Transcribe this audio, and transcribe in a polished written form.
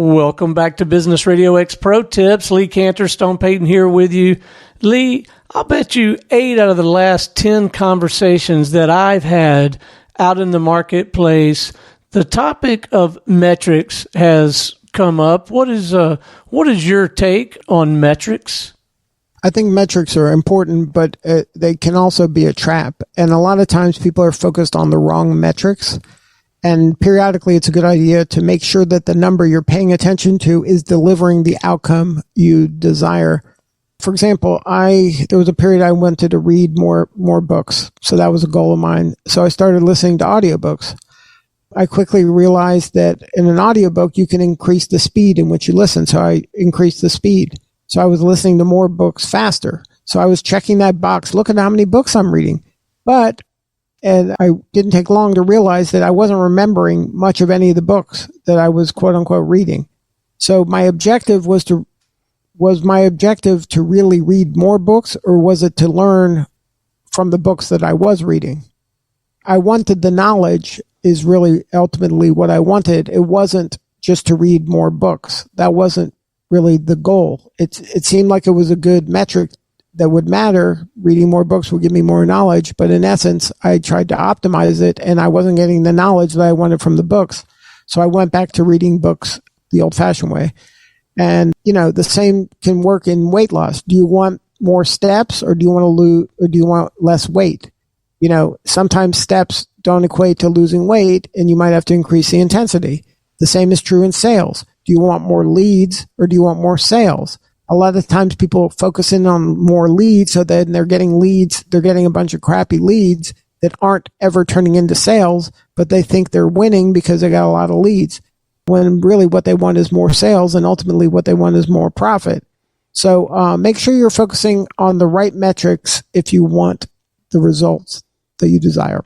Welcome back to Business RadioX Pro Tips. Lee Kantor, Stone Payton here with you. Lee, I'll bet you 8 out of the last 10 conversations that I've had out in the marketplace, the topic of metrics has come up. What is your take on metrics? I think metrics are important, but they can also be a trap. And a lot of times people are focused on the wrong metrics. And periodically, it's a good idea to make sure that the number you're paying attention to is delivering the outcome you desire. For example, there was a period I wanted to read more books. So that was a goal of mine. So I started listening to audiobooks. I quickly realized that in an audiobook, you can increase the speed in which you listen. So I increased the speed. So I was listening to more books faster. So I was checking that box, look at how many books I'm reading. And I didn't take long to realize that I wasn't remembering much of any of the books that I was quote unquote reading. So my objective was my objective to really read more books, or was it to learn from the books that I was reading? I wanted the knowledge is really ultimately what I wanted. It wasn't just to read more books. That wasn't really the goal. It seemed like it was a good metric that would matter. Reading more books would give me more knowledge, but in essence, I tried to optimize it and I wasn't getting the knowledge that I wanted from the books. So I went back to reading books the old-fashioned way. And, the same can work in weight loss. Do you want more steps, or do you want to lose, or do you want less weight? Sometimes steps don't equate to losing weight, and you might have to increase the intensity. The same is true in sales. Do you want more leads, or do you want more sales? A lot of times people focus in on more leads, so then they're getting a bunch of crappy leads that aren't ever turning into sales, but they think they're winning because they got a lot of leads, when really what they want is more sales, and ultimately what they want is more profit. So make sure you're focusing on the right metrics if you want the results that you desire.